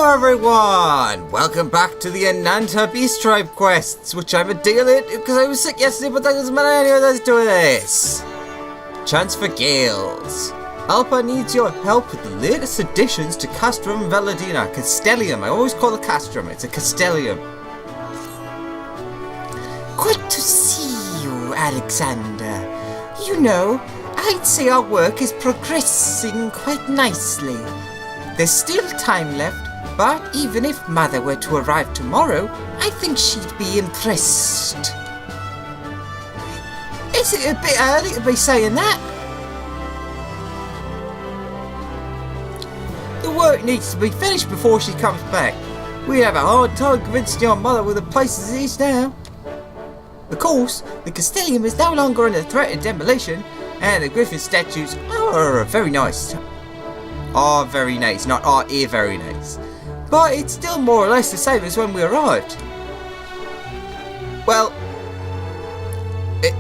Hello everyone! Welcome back to the Ananta Beast Tribe quests, which I'm a deal it because I was sick yesterday, but that doesn't matter anyway. Let's do this! Chance for Gales. Alpa needs your help with the latest additions to Castrum Veladina. Castellium. I always call it Castrum. It's a Castellium. Good to see you, Alexander. You know, I'd say our work is progressing quite nicely. There's still time left, but even if Mother were to arrive tomorrow, I think she'd be impressed. Is it a bit early to be saying that? The work needs to be finished before she comes back. We have a hard time convincing your mother with the place as it is now. Of course, the Castellium is no longer under threat of demolition, and the Griffin statues are very nice. Are very nice, not are very nice. But it's still more or less the same as when we arrived. Well,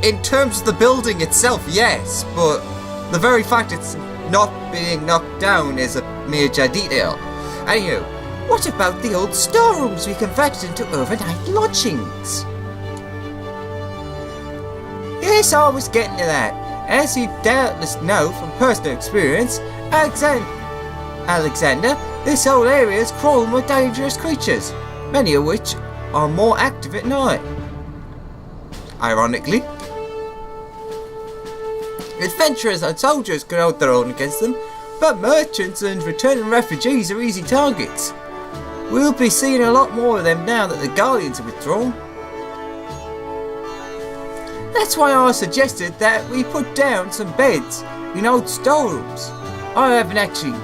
in terms of the building itself, yes, but the very fact it's not being knocked down is a major detail. Anywho, what about the old storerooms we converted into overnight lodgings? Yes, I was getting to that. As you doubtless know from personal experience, Alexander, this whole area is crawling with dangerous creatures, many of which are more active at night. Ironically, adventurers and soldiers can hold their own against them, but merchants and returning refugees are easy targets. We'll be seeing a lot more of them now that the Guardians have withdrawn. That's why I suggested that we put down some beds in old storerooms. I haven't actually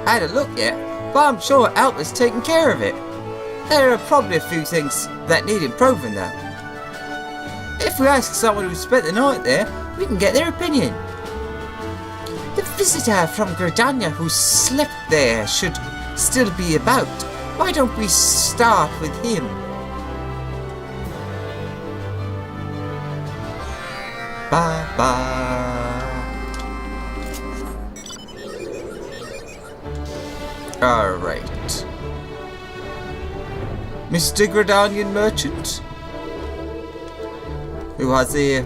had a look yet, but I'm sure Alpa's taking care of it. There are probably a few things that need improving though. If we ask someone who spent the night there, we can get their opinion. The visitor from Gridania who slept there should still be about. Why don't we start with him? Bye-bye. Alright. Mr. Gridanian merchant, who has a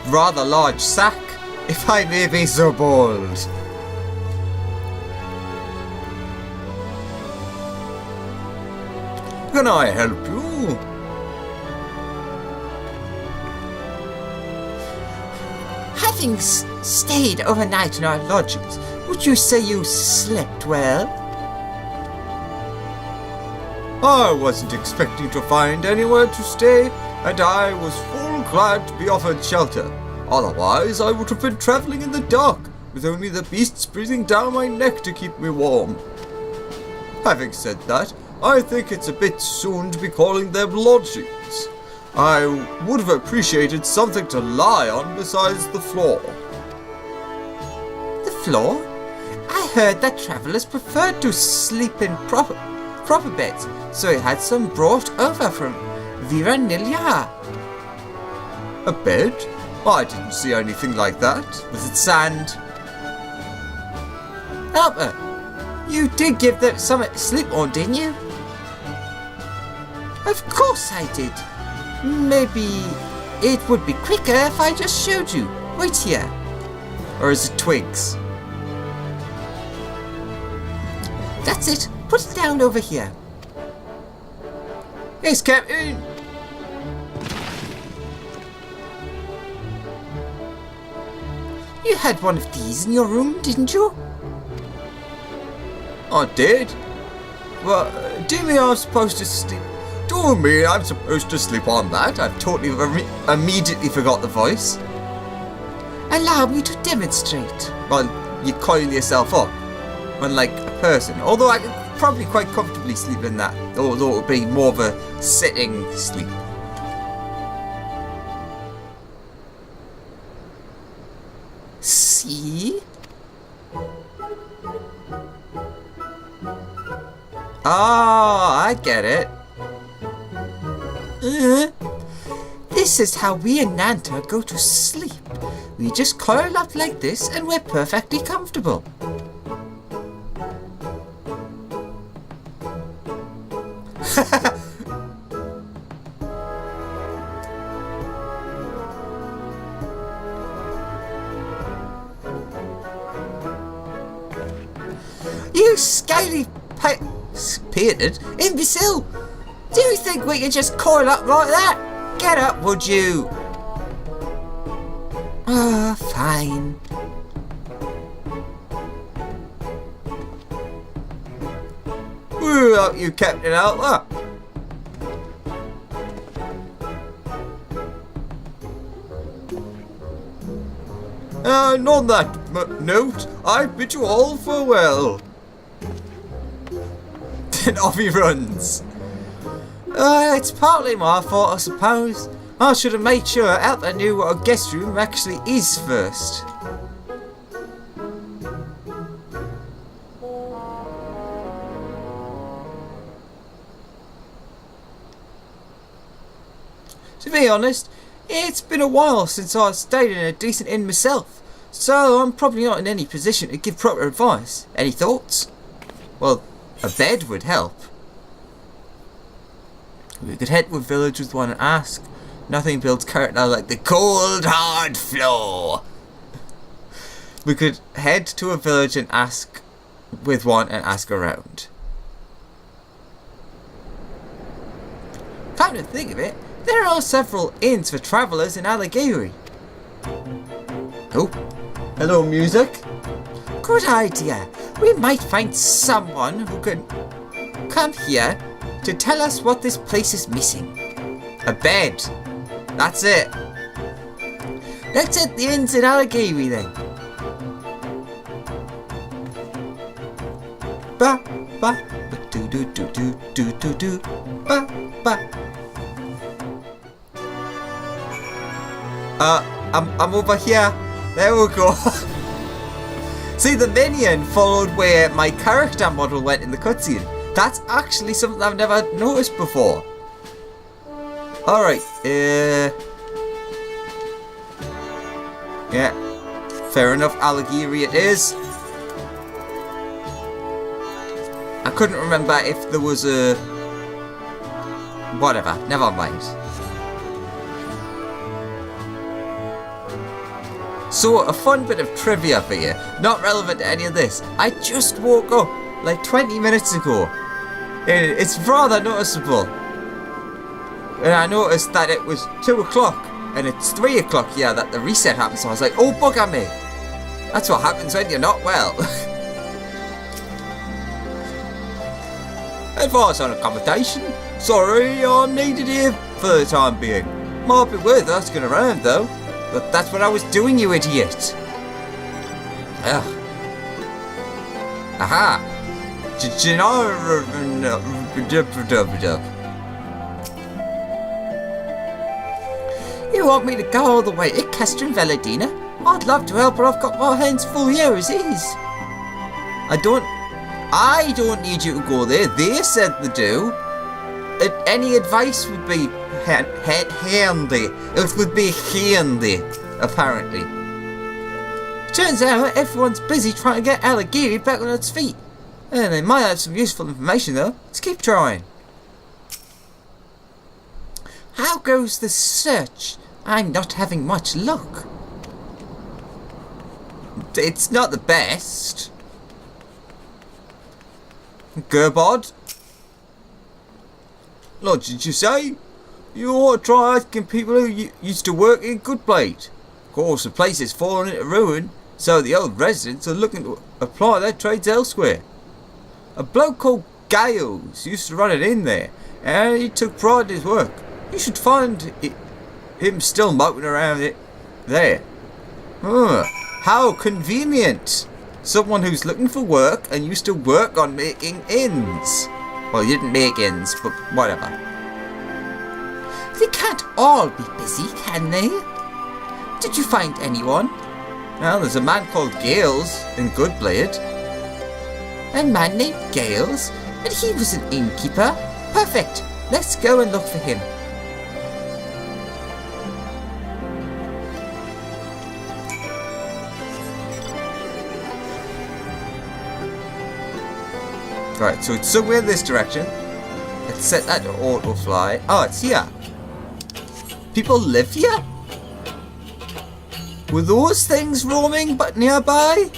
rather large sack, if I may be so bold. Can I help you? Having stayed overnight in our lodgings, would you say you slept well? I wasn't expecting to find anywhere to stay, and I was full glad to be offered shelter. Otherwise, I would have been travelling in the dark, with only the beasts breathing down my neck to keep me warm. Having said that, I think it's a bit soon to be calling them lodgings. I would have appreciated something to lie on besides the floor. The floor? I heard that travellers preferred to sleep in proper beds, so I had some brought over from Viranilia. A bed? I didn't see anything like that. Was it sand? Alpa, you did give them something to sleep on, didn't you? Of course I did. Maybe it would be quicker if I just showed you. Wait here. Or is it twigs? That's it. Put it down over here. Yes, Captain. You had one of these in your room, didn't you? I did. Well, do you mean I'm supposed to sleep? Do you mean I'm supposed to sleep on that? I've totally immediately forgot the voice. Allow me to demonstrate. Well, you coil yourself up, unlike a person. Although I could probably quite comfortably sleep in that. Although it would be more of a sitting sleep. See? Ah, I get it. This is how we in Nanta go to sleep. We just curl up like this and we're perfectly comfortable. You scaly painted imbecile! Do you think we can just coil up like that? Get up, would you? Ah, fine. Well, you kept it out there. And on that note, I bid you all farewell. Then off he runs. It's partly my fault, I suppose. I should have made sure Alta knew what a guest room actually is first. To be honest, it's been a while since I stayed in a decent inn myself, so I'm probably not in any position to give proper advice. Any thoughts? Well, a bed would help. We could head to a village with one and ask. Nothing builds character like the cold hard floor. We could head to a village and ask with one and ask around. Come to think of it, there are several inns for travellers in Alighieri. Oh, hello music. Good idea. We might find someone who can come here to tell us what this place is missing. A bed. That's it. Let's hit the inns in Alighieri then. Ba ba do do do do do do do ba ba. I'm over here. There we go. See, the minion followed where my character model went in the cutscene. That's actually something I've never noticed before. Alright, yeah, fair enough, Alighieri it is. I couldn't remember if there was a... whatever, never mind. So, a fun bit of trivia for you, not relevant to any of this. I just woke up like 20 minutes ago. It's rather noticeable. And I noticed that it was 2 o'clock and it's 3 o'clock here that the reset happened, so I was like, oh bugger me. That's what happens when you're not well. Advice on accommodation. Sorry, I'm needed here for the time being. Might be worth asking around though. But that's what I was doing, you idiot. Ugh. Aha. You want me to go all the way to Castron Veladina? I'd love to help, but I've got my hands full here as is. I don't need you to go there. They said they do. Any advice would be handy. It would be handy, apparently. Turns out everyone's busy trying to get Alighieri back on its feet. And they might have some useful information though. Let's keep trying. How goes the search? I'm not having much luck. It's not the best. Gerbod? What did you say? You ought to try asking people who used to work in Goodblade. Of course, the place is fallen into ruin, so the old residents are looking to apply their trades elsewhere. A bloke called Gales used to run it in there, and he took pride in his work. You should find him still moping around it there. How convenient! Someone who's looking for work and used to work on making inns. Well, you didn't make inns, but whatever. They can't all be busy, can they? Did you find anyone? Well, there's a man called Gales in Goodblade. A man named Gales? And he was an innkeeper? Perfect! Let's go and look for him. Right, so it's somewhere in this direction. Let's set that to auto fly. Oh, it's here. People live here? Were those things roaming but nearby?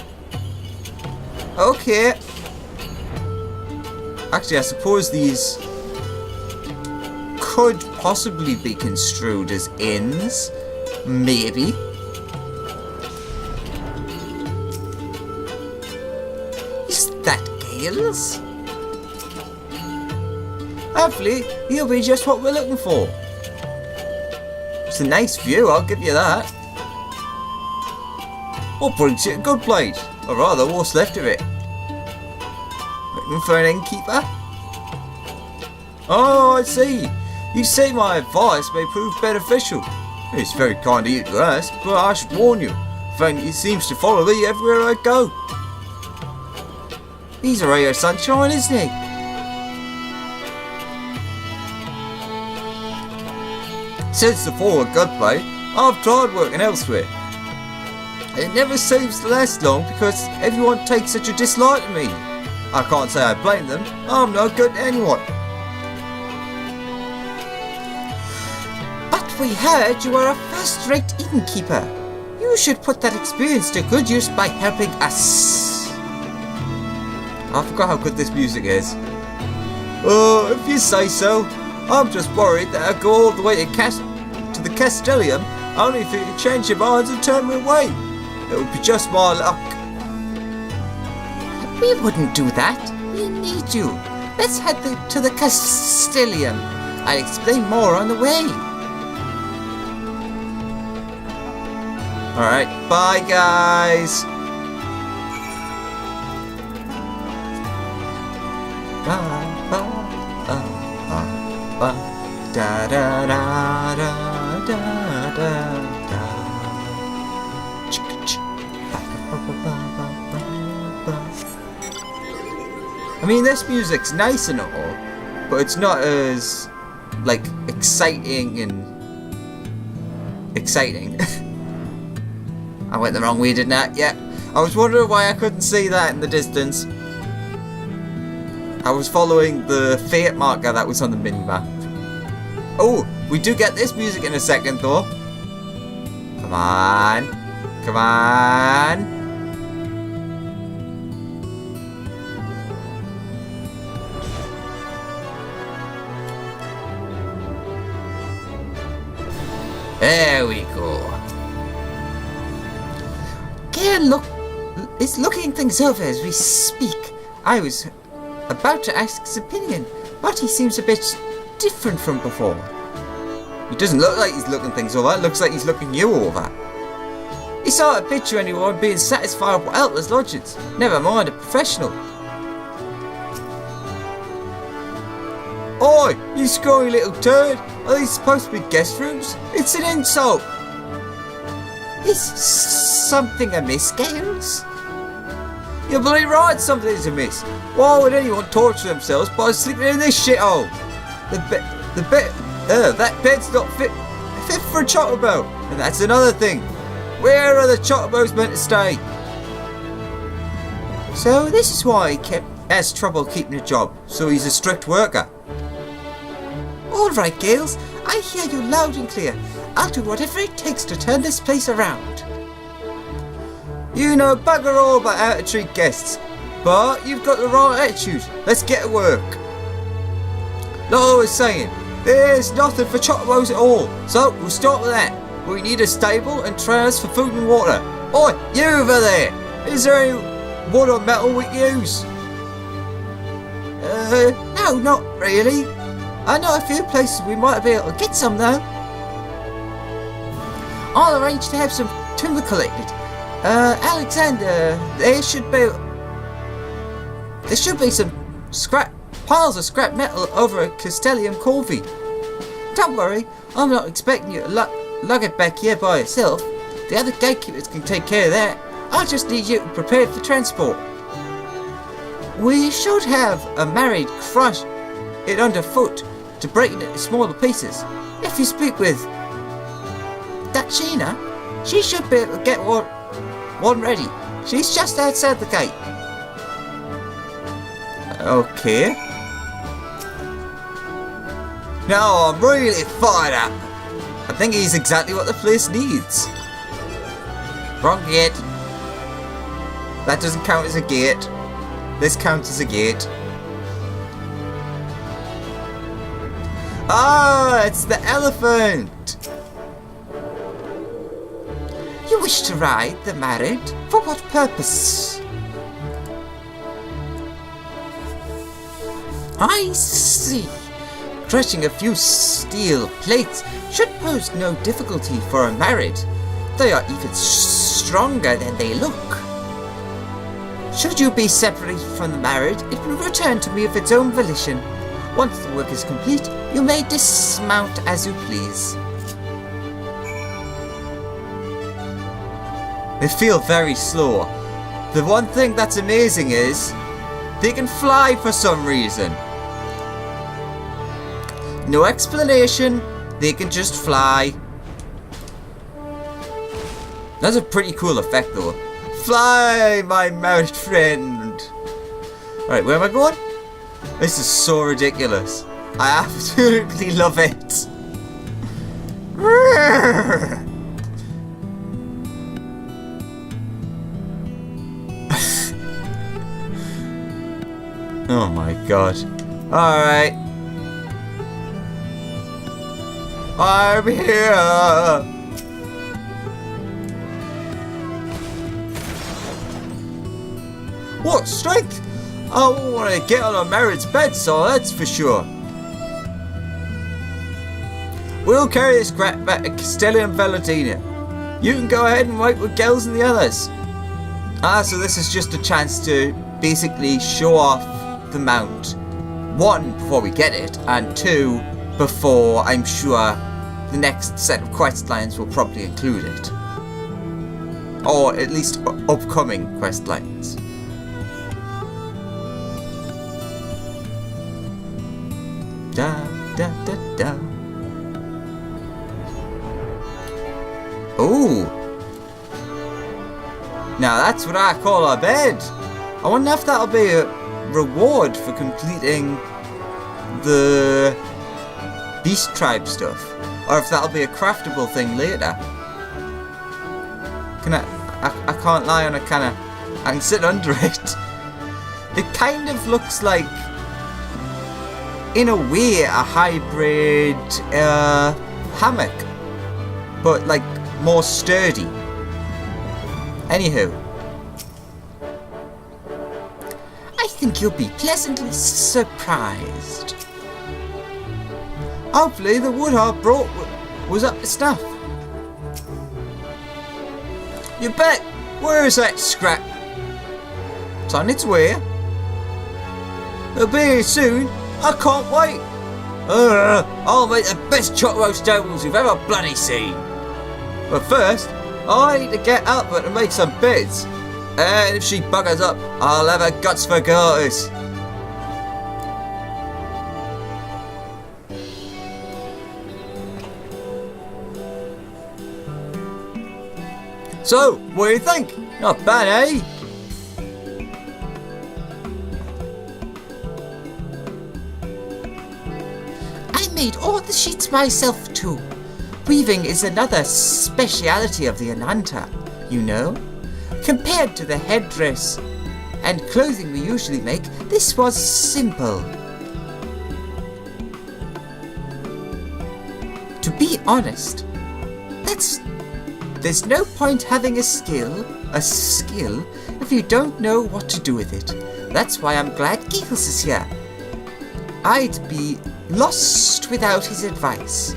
Okay. Actually, I suppose these could possibly be construed as inns. Maybe. Is that Gales? Hopefully, he'll be just what we're looking for. It's a nice view, I'll give you that. What brings you to good place? Or rather, what's left of it? Looking for an innkeeper? Oh, I see. You say my advice may prove beneficial. It's very kind of you to ask, but I should warn you. It seems to follow me everywhere I go. He's a ray of sunshine, isn't he? Since the fall of Gunplay, I've tried working elsewhere. It never seems to last long because everyone takes such a dislike to me. I can't say I blame them. I'm no good to anyone. But we heard you are a first-rate innkeeper. You should put that experience to good use by helping us. I forgot how good this music is. Oh, if you say so. I'm just worried that I'll go all the way to the Castellium only for you to change your minds and turn me away. It would be just my luck. We wouldn't do that. We need you. Let's head to the Castellium. I'll explain more on the way. Alright, bye guys. Bye, bye, bye, da da da da da da. I mean, this music's nice and all, but it's not as, like, exciting. I went the wrong way, didn't I? Yeah. I was wondering why I couldn't see that in the distance. I was following the fate marker that was on the minimap. Oh, we do get this music in a second, though. Come on. Come on. There we go. Gale is looking things over as we speak. I was about to ask his opinion, but he seems a bit different from before. He doesn't look like he's looking things over. It looks like he's looking you over. He saw a picture anyone being satisfied with Outla's lodgings. Never mind a professional. Oi, you scrawny little turd! Are these supposed to be guest rooms? It's an insult! Is something amiss, Gales? You're bloody right, something's amiss. Why would anyone torture themselves by sleeping in this shithole? That bed's not fit for a chocobo, and that's another thing. Where are the chocobos meant to stay? So this is why he has trouble keeping a job. So he's a strict worker. All right, Gales. I hear you loud and clear. I'll do whatever it takes to turn this place around. You know bugger all about how to treat guests, but you've got the right attitude. Let's get to work. Like I was saying, there's nothing for chocobos at all, so we'll start with that. We need a stable and trailers for food and water. Oi, you over there! Is there any wood or metal we can use? No, not really. I know a few places we might be able to get some though. I'll arrange to have some timber collected. Alexander, there should be some piles of scrap metal over at Castellium Corvey. Don't worry, I'm not expecting you to lug it back here by yourself. The other gatekeepers can take care of that. I just need you prepared for transport. We should have a married crush it underfoot to break it into smaller pieces. If you speak with Dachina, she should be able to get one ready. She's just outside the gate. Okay. Now I'm really fired up. I think he's exactly what the place needs. Wrong gate. That doesn't count as a gate. This counts as a gate. Ah, it's the elephant. You wish to ride the married? For what purpose? I see. Crushing a few steel plates should pose no difficulty for a married. They are even stronger than they look. Should you be separated from the married, it will return to me of its own volition. Once the work is complete, you may dismount as you please. They feel very slow. The one thing that's amazing is they can fly for some reason. No explanation, they can just fly. That's a pretty cool effect though. Fly, my married friend. Alright, where am I going? This is so ridiculous. I absolutely love it. Oh my god. Alright. I'm here. What strength? I won't want to get on a married's bed, so that's for sure. We'll carry this crap back to Castelli and Valentina. You can go ahead and wait with Gels and the others. Ah, so this is just a chance to basically show off the mount. One, before we get it, and two, before I'm sure the next set of quest lines will probably include it. Or at least upcoming quest lines. Da da da da. Ooh. Now that's what I call a bed. I wonder if that'll be a reward for completing the Beast Tribe stuff, or if that'll be a craftable thing later. Can I can't lie on a kind of. I can sit under it. It kind of looks like, in a way, a hybrid hammock, but like more sturdy. Anywho, I think you'll be pleasantly surprised. Hopefully the wood I brought was up to snuff. You bet! Where is that scrap? It's on its way. It'll be here soon. I can't wait. I'll make the best chocolate roast doughnuts you've ever bloody seen. But first, I need to get Albert and make some beds. And if she buggers up, I'll have her guts for garters. So, what do you think? Not bad, eh? I made all the sheets myself too. Weaving is another speciality of the Ananta, you know. Compared to the headdress and clothing we usually make, this was simple. To be honest, there's no point having a skill, if you don't know what to do with it. That's why I'm glad Giggles is here. I'd be lost without his advice.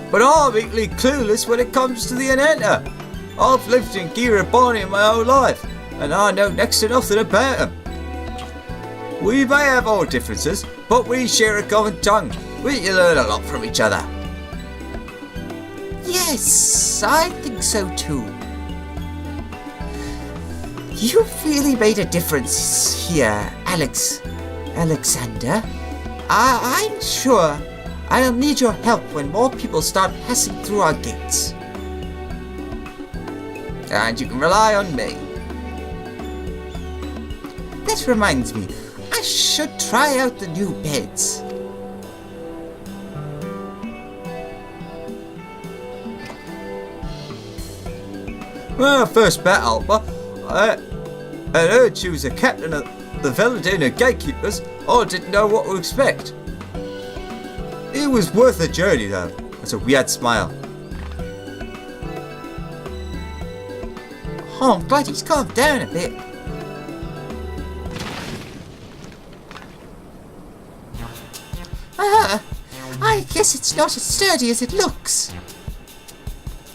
But I'm equally clueless when it comes to the Ananta. I've lived in Girabani my whole life, and I know next to nothing about them. We may have our differences, but we share a common tongue. We can learn a lot from each other. Yes, I think so too. You've really made a difference here, Alexander. I'm sure I'll need your help when more people start passing through our gates. And you can rely on me. That reminds me, I should try out the new beds. Well, first bet, Alba. I heard she was a captain of the Veladina Gatekeepers. I didn't know what to expect. It was worth the journey, though. That's a weird smile. Oh, I'm glad he's calmed down a bit. I guess it's not as sturdy as it looks.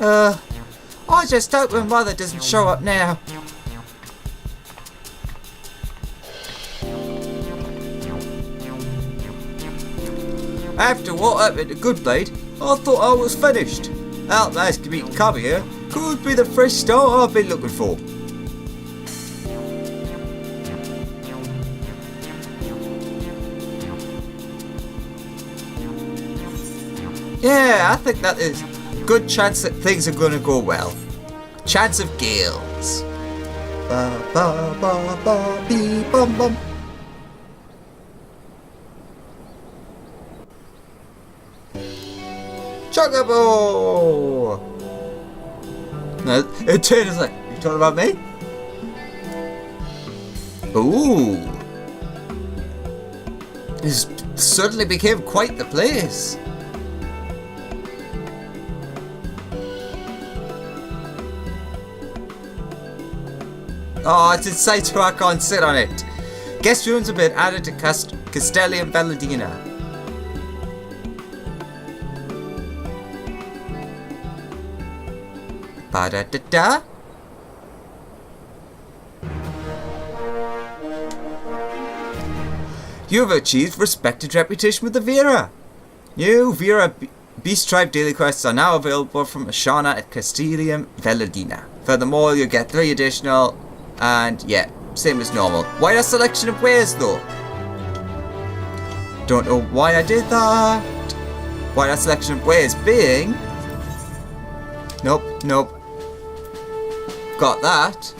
I just hope my mother doesn't show up now. After what happened to Goodblade, I thought I was finished. Outlast Community Cover here could be the fresh start I've been looking for. Yeah, I think that is a good chance that things are going to go well. Chance of gales. Ba ba ba ba bee bum bum. Chocobo! No, Turner's like, you talking about me? Ooh. This suddenly became quite the place. Oh, it's inside so I can't sit on it. Guest rooms have been added to Castellium Veladina. Ba-da-da-da. You have achieved respected reputation with the Vera. New Vera Beast Tribe daily quests are now available from Ashana at Castellium Veladina. Furthermore, you get 3 additional, and yeah, same as normal. Wider selection of wares though. Don't know why I did that. Wider selection of wares being... Nope, nope. Got that.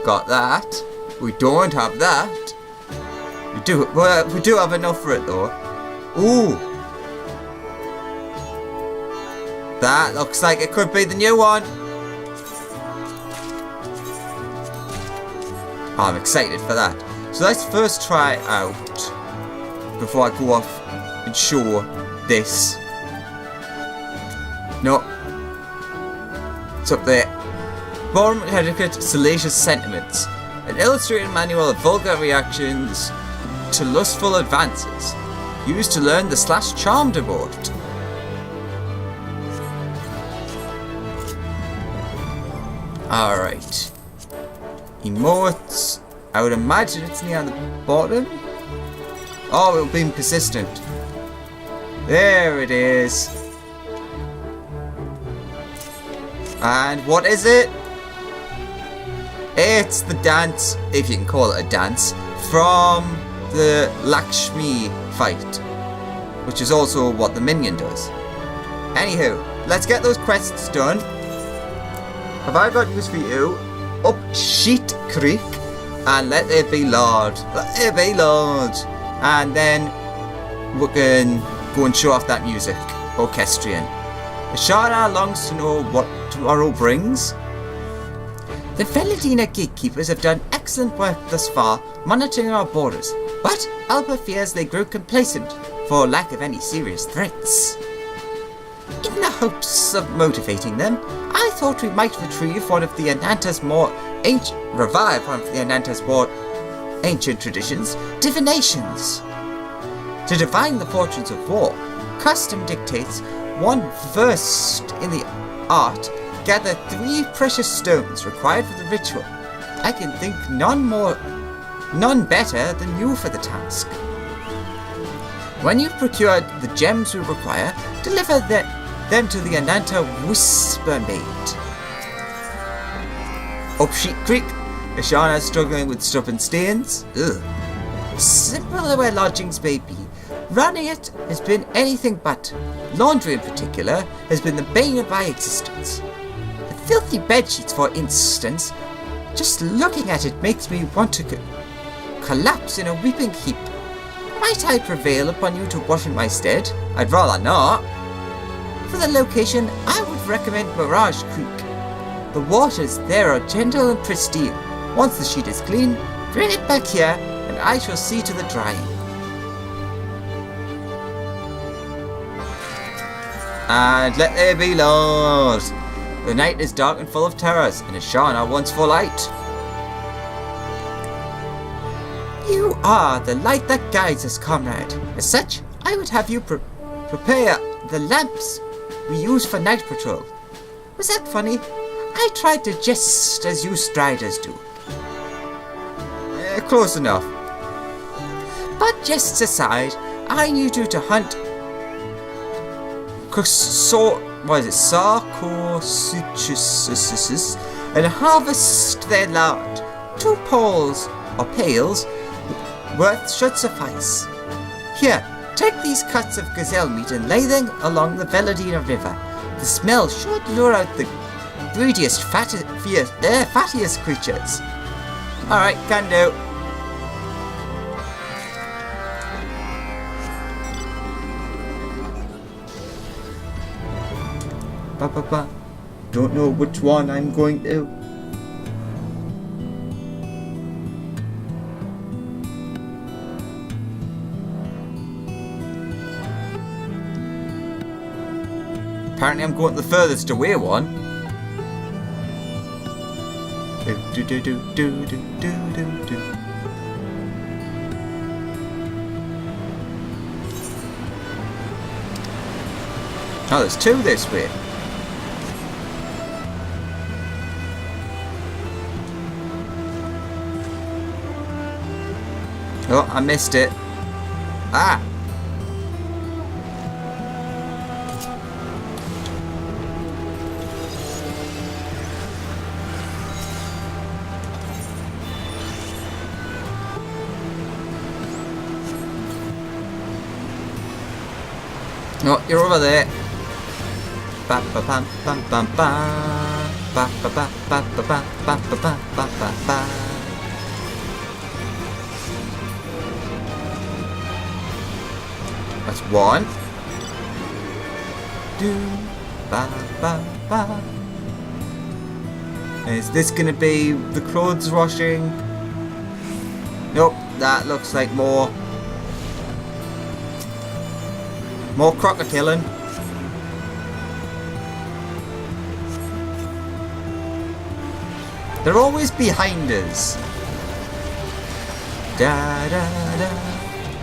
Got that. We don't have that. We do have enough for it though. Ooh. That looks like it could be the new one. I'm excited for that. So let's first try out before I go off and show this. No. It's up there. Born Etiquette Salacious Sentiments. An illustrated manual of vulgar reactions to lustful advances. Used to learn the / charmed emote. Alright. Emotes. I would imagine it's near the bottom. Oh, it'll be persistent. There it is. And what is it? It's the dance, if you can call it a dance, from the Lakshmi fight, which is also what the minion does. Anywho, let's get those quests done. Have I got news for you? Up Sheet Creek, and let there be Lord. Let there be Lord. And then we can go and show off that music. Orchestrion. Ashana longs to know what tomorrow brings. The Veladina gatekeepers have done excellent work thus far, monitoring our borders, but Alba fears they grew complacent for lack of any serious threats. In the hopes of motivating them, I thought we might revive one of the Ananta's more ancient traditions, divinations. To divine the fortunes of war, custom dictates one versed in the art gather 3 precious stones required for the ritual. I can think none better than you for the task. When you've procured the gems we require, deliver them to the Ananta Whisper Maid. Up Sheet Creek, Ashana is struggling with stubborn stains. Ugh. Simple though our lodgings may be, running it has been anything but. Laundry in particular has been the bane of my existence. The filthy bedsheets, for instance, just looking at it makes me want to collapse in a weeping heap. Might I prevail upon you to wash in my stead? I'd rather not. For the location, I would recommend Mirage Creek. The waters there are gentle and pristine. Once the sheet is clean, bring it back here, and I shall see to the drying. And let there be Lord. The night is dark and full of terrors, and is shone our once for light. You are the light that guides us, comrade. As such, I would have you prepare the lamps we use for night patrol. Was that funny? I tried to jest as you striders do. Close enough. But jests aside, I need you to hunt sarcosuchus and harvest their lard. 2 poles or pails worth should suffice. Here, take these cuts of gazelle meat and lay them along the Veladina River. The smell should lure out the greediest, fattiest creatures. Alright, can do. Don't know which one I'm going to. Apparently I'm going the furthest away one. Oh, there's 2 this way. Oh, I missed it. Ah! No, you're over there. Ba ba bam bam bam ba. Ba ba ba ba ba ba ba ba ba ba ba ba. That's 1. Do ba ba ba. Is this gonna be the clothes washing? Nope, that looks like more crocodiling. They're always behind us. Da da da,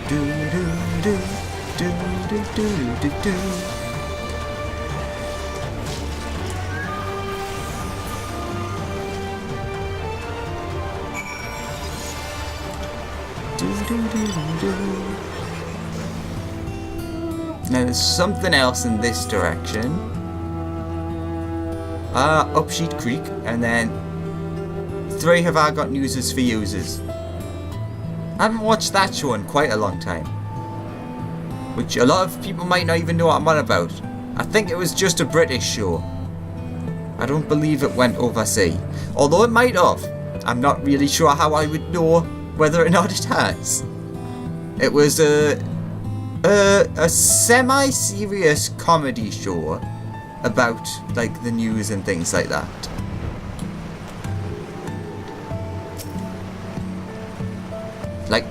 do do do, do do do do do. Do do do do. Now there's something else in this direction. Up Sheet Creek, and then 3 have I got newses for users. I haven't watched that show in quite a long time, which a lot of people might not even know what I'm on about. I think it was just a British show. I don't believe it went overseas, although it might have. I'm not really sure how I would know whether or not it has. It was a semi-serious comedy show about like the news and things like that. Like,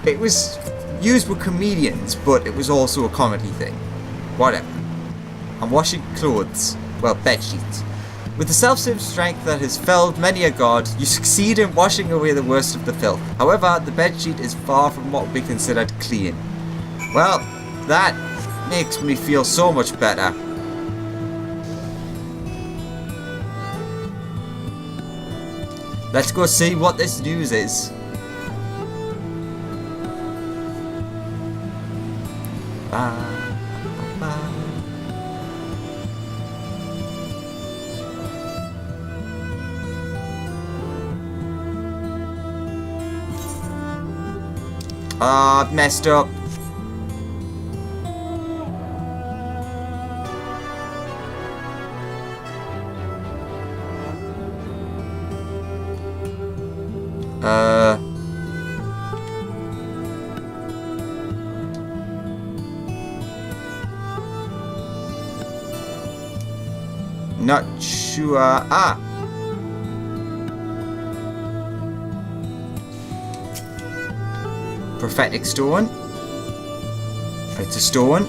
it was used with comedians, but it was also a comedy thing. Whatever. I'm washing clothes. Well, bed sheets. With the self-same strength that has felled many a god, you succeed in washing away the worst of the filth. However, the bedsheet is far from what would be considered clean. Well, that makes me feel so much better. Let's go see what this news is. I've messed up. Not sure. Ah. Prophetic stone. It's a stone.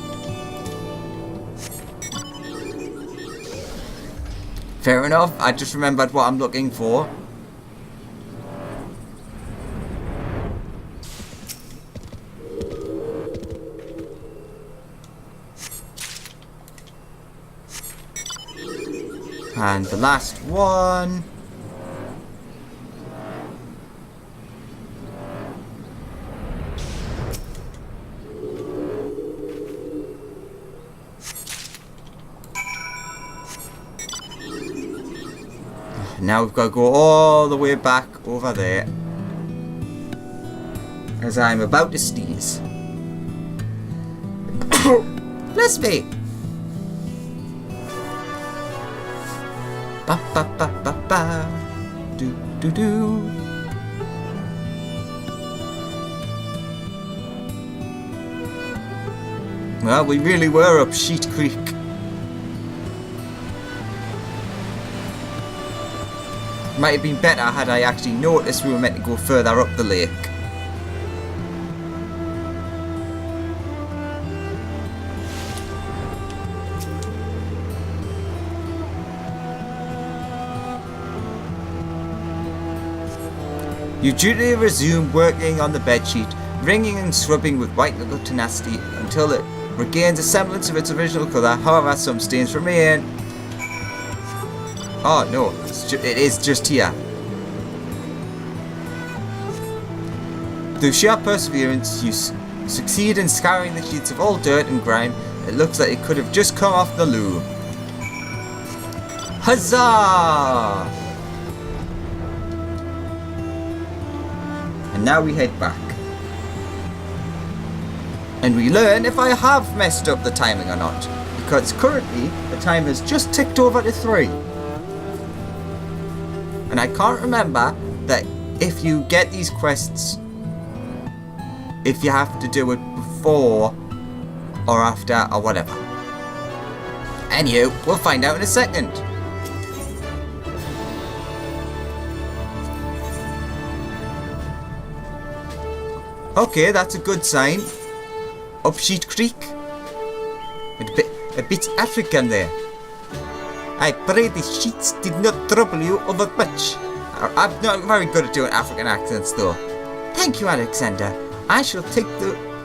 Fair enough. I just remembered what I'm looking for. And the last one. Now we've got to go all the way back over there. As I'm about to sneeze. Bless me! Ba ba ba ba ba. Do do do. Well, we really were up Sheet Creek. Might have been better had I actually noticed we were meant to go further up the lake. You dutifully resume working on the bedsheet, wringing and scrubbing with white-knuckle tenacity until it regains a semblance of its original colour. However, some stains remain. Oh no, it is just here. Through sheer perseverance, you succeed in scouring the sheets of all dirt and grime. It looks like it could have just come off the loom. Huzzah! And now we head back. And we learn if I have messed up the timing or not. Because currently, the time has just ticked over to 3. And I can't remember that if you get these quests, if you have to do it before or after or whatever. Anywho, we'll find out in a second. Okay, that's a good sign. Up Sheet Creek. A bit African there. I pray the sheets did not trouble you overmuch. I'm not very good at doing African accents though. Thank you, Alexander. I shall take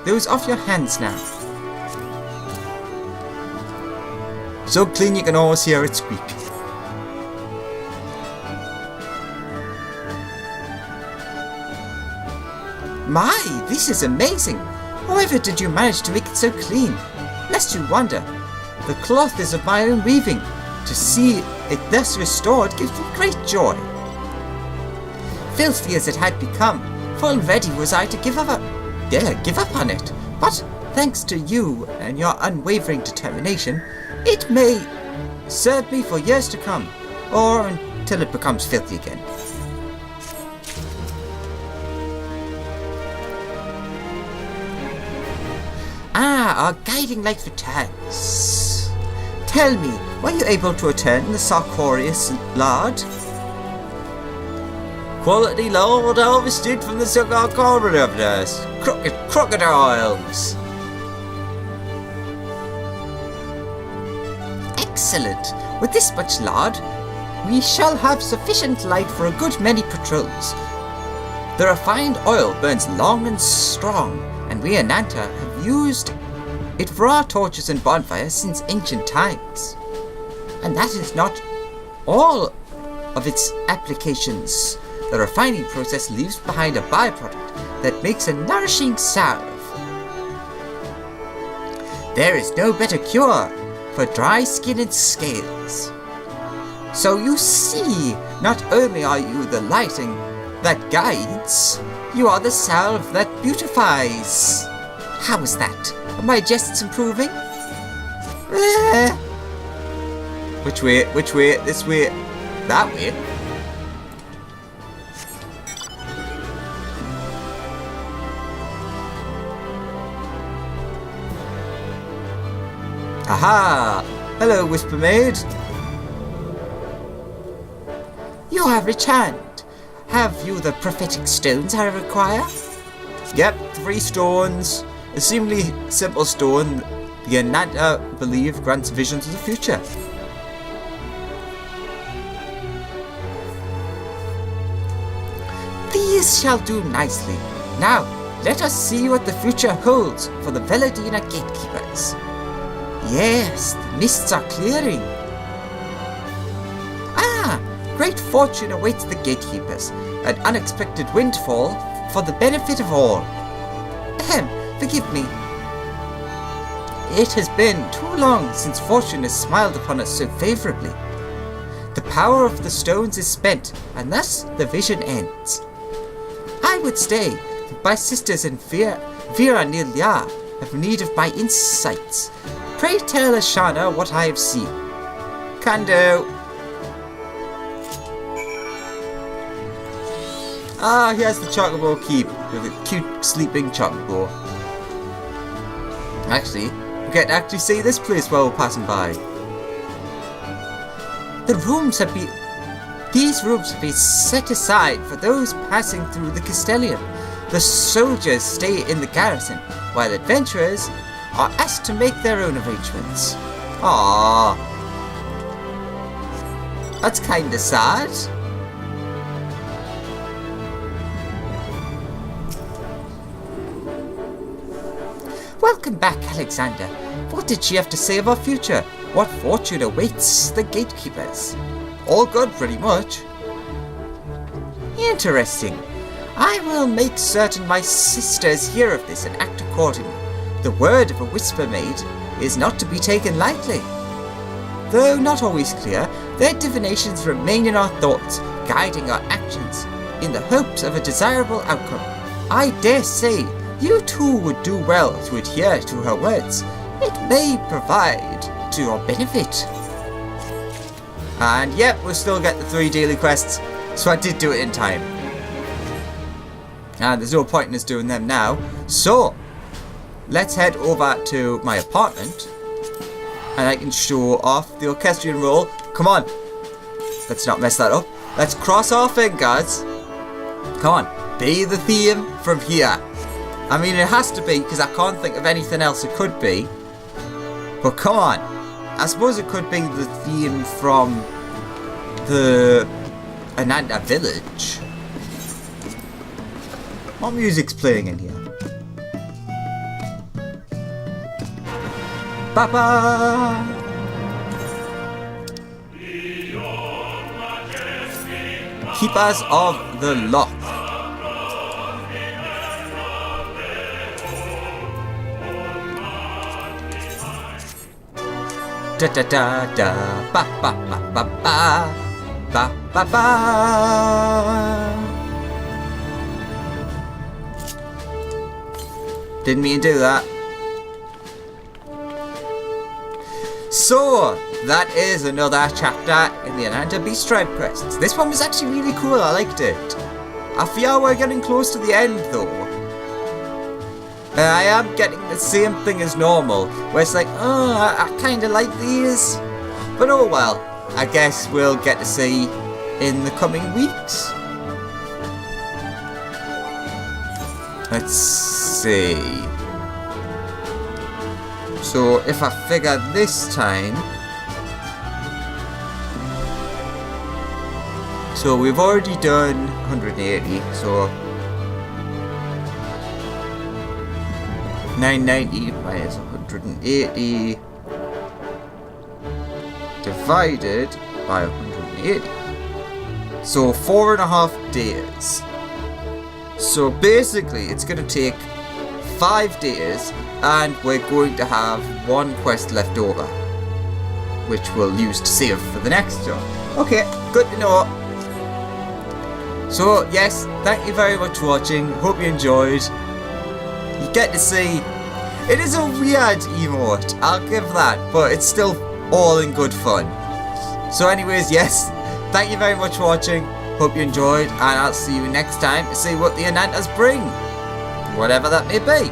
those off your hands now. So clean you can always hear it squeak. My, this is amazing! However did you manage to make it so clean? Lest you wonder, the cloth is of my own weaving. To see it thus restored gives me great joy. Filthy as it had become, full ready was I to give up on it. But thanks to you and your unwavering determination, it may serve me for years to come, or until it becomes filthy again. Ah, our guiding light returns. Tell me, were you able to return the sarcorious lard? Quality lard harvested from the sarcorious crocodiles. Excellent. With this much lard, we shall have sufficient light for a good many patrols. The refined oil burns long and strong, and we Ananta have used it for our torches and bonfires since ancient times. And that is not all of its applications. The refining process leaves behind a byproduct that makes a nourishing salve. There is no better cure for dry skin and scales. So you see, not only are you the lighting that guides, you are the salve that beautifies. How is that? Are my jests improving? Which way? Which way? This way? That way? Aha! Hello, Whisper Maid. You are returned. Have you the prophetic stones I require? Yep, 3 stones. A seemingly simple stone the Ananta believe grants visions of the future. These shall do nicely. Now, let us see what the future holds for the Veladina gatekeepers. Yes, the mists are clearing. Ah, great fortune awaits the gatekeepers. An unexpected windfall for the benefit of all. Forgive me. It has been too long since fortune has smiled upon us so favorably. The power of the stones is spent, and thus the vision ends. I would stay, but my sisters and Vera Nilya have need of my insights. Pray tell Ashana what I have seen. Can do. Ah, here's the Chocobo Keep with a cute sleeping Chocobo. Actually, we get to actually see this place while we're passing by. These rooms have been set aside for those passing through the Castellium. The soldiers stay in the garrison, while adventurers are asked to make their own arrangements. Aww. That's kinda sad. Welcome back, Alexander. What did she have to say of our future? What fortune awaits the gatekeepers? All good, pretty much. Interesting. I will make certain my sisters hear of this and act accordingly. The word of a whisper maid is not to be taken lightly. Though not always clear, their divinations remain in our thoughts, guiding our actions, in the hopes of a desirable outcome. I dare say you too would do well to adhere to her words. It may provide to your benefit. And yep, we'll still get the 3 daily quests, so I did do it in time. And there's no point in us doing them now. So, let's head over to my apartment, and I can show off the orchestrion roll. Come on, let's not mess that up. Let's cross our fingers. Come on, be the theme from here. I mean, it has to be, because I can't think of anything else it could be. But come on. I suppose it could be the theme from the Ananta village. What music's playing in here? Baba! Keepers of the Lock. Da da da da ba ba ba ba ba ba ba ba. Didn't mean to do that. So that is another chapter in the Ananta Beast Tribe quests. This one was actually really cool. I liked it. I fear we're getting close to the end though. I am getting the same thing as normal, where it's like, oh, I kind of like these. But oh well, I guess we'll get to see in the coming weeks. Let's see. So if I figure this time. So we've already done 180, so 990 minus 180 divided by 180. So 4.5 days. So basically it's going to take 5 days and we're going to have 1 quest left over, which we'll use to save for the next job. Okay, good to know. So yes, thank you very much for watching. Hope you enjoyed. You get to see, it is a weird emote, I'll give that, but it's still all in good fun. So anyways, yes, thank you very much for watching, hope you enjoyed, and I'll see you next time to see what the Anantas bring, whatever that may be.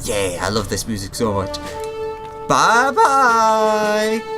Yeah, I love this music so much. Bye bye!